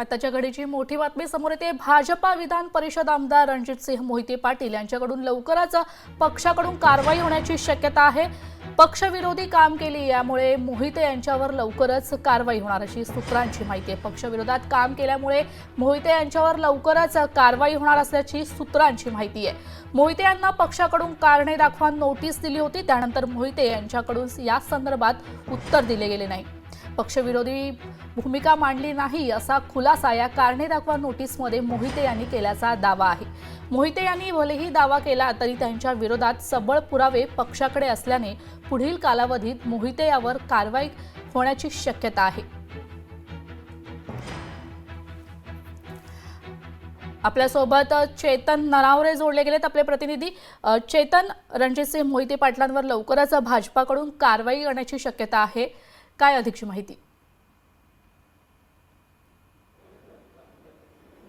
आताच्या घडीची मोठी बातमी समोर येते। भाजपा विधान परिषद आमदार रणजितसिंह मोहिते पाटील यांच्याकडून लवकरच पक्षाकडून कारवाई होण्याची शक्यता आहे। पक्षविरोधी काम केली यामुळे मोहिते यांच्यावर लवकरच कारवाई होणार अशी सूत्रांची माहिती आहे। पक्षविरोधात काम केल्यामुळे मोहिते यांच्यावर लवकरच कारवाई होणार असल्याची सूत्रांची माहिती आहे। मोहिते यांना पक्षाकडून कारणे दाखवा नोटीस दिली होती, त्यानंतर मोहिते यांच्याकडून या संदर्भात उत्तर दिले गेले नाही। पक्षविरोधी भूमिका मांडली नाही असा खुलासा या कारणे दाखवा नोटीसमध्ये मोहिते यांनी केल्याचा दावा आहे। मोहिते यांनी भलेही दावा केला तरी त्यांच्या विरोधात सबळ पुरावे पक्षाकडे असल्याने पुढील कालावधीत मोहिते यावर कारवाई होण्याची शक्यता आहे। आपल्यासोबत चेतन नरावरे जोडले गेलेत आपले प्रतिनिधी। चेतन, रणजितसिंह मोहिते पाटलांवर लवकरच भाजपाकडून कारवाई करण्याची शक्यता आहे, काय अधिकची माहिती?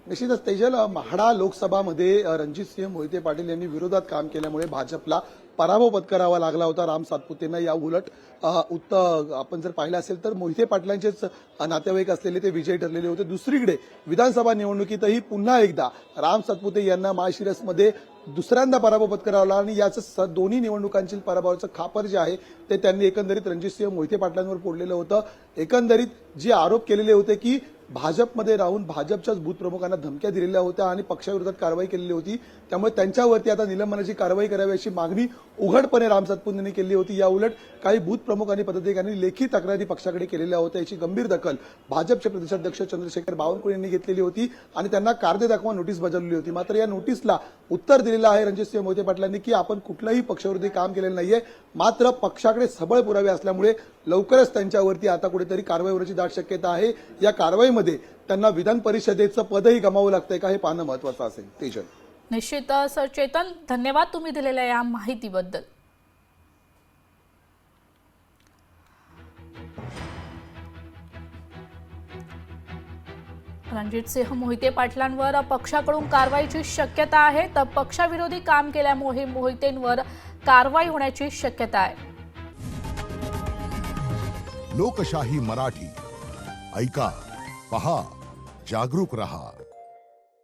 निश्चितच तेजल, म्हाडा लोकसभामध्ये रणजितसिंह मोहिते पाटील यांनी विरोधात काम केल्यामुळे भाजपला पराभव पत्करावा लागला होता राम सातपुतेंना। या उलट आपण जर पाहिलं असेल तर मोहिते पाटलांचेच नातेवाईक असलेले ते विजयी ठरलेले होते। दुसरीकडे विधानसभा निवडणुकीतही पुन्हा एकदा राम सातपुते यांना माळशिरसमध्ये दुसऱ्यांदा पराभव पत्करावला आणि याचं दोन्ही निवडणुकांची पराभवाचं खापर जे आहे ते त्यांनी एकंदरीत रणजितसिंह मोहिते पाटलांवर फोडलेलं होतं। एकंदरीत जे आरोप केलेले होते की भाजपमध्ये राहून भाजपच्याच बूथ प्रमुखांना धमक्या दिलेल्या होत्या आणि पक्षाविरोधात कारवाई केलेली होती, त्यामुळे त्यांच्यावरती आता निलंबनाची कारवाई करावी अशी मागणी उघडपणे राम सातपुतेंनी केली होती। या उलट काही बूथ प्रमुखांनी पदाधिकाऱ्यांनी लेखी तक्रारी पक्षाकडे केलेल्या होत्या। याची गंभीर दखल भाजपचे प्रदेशाध्यक्ष चंद्रशेखर बावनकुळे यांनी घेतलेली होती आणि त्यांना कारणे दाखवा नोटीस बजावली होती। मात्र या नोटीसला उत्तर दिलेलं आहे रणजितसिंह मोहिते पाटलांनी की आपण कुठलंही पक्षविरोधी काम केलेलं नाहीये, मात्र पक्षाकडे सबळ पुरावे असल्यामुळे लवकरच त्यांच्यावरती आता कुठेतरी कारवाई होण्याची दाट शक्यता आहे। या कारवाईमध्ये त्यांना विधान परिषदेचं पदही गमावं लागतंय का हे पाहणं महत्त्वाचं असेल। तेजल, निश्चितच चेतन, धन्यवाद तुम्ही दिलेल्या या माहितीबद्दल। रणजितसिंह मोहिते पाटलांवर पक्षाकडून कारवाईची शक्यता आहे, तर पक्षविरोधी काम केल्यामुळे मोहितेंवर कारवाई होण्याची शक्यता आहे। लोकशाही मराठी ऐका, पहा, जागरूक रहा।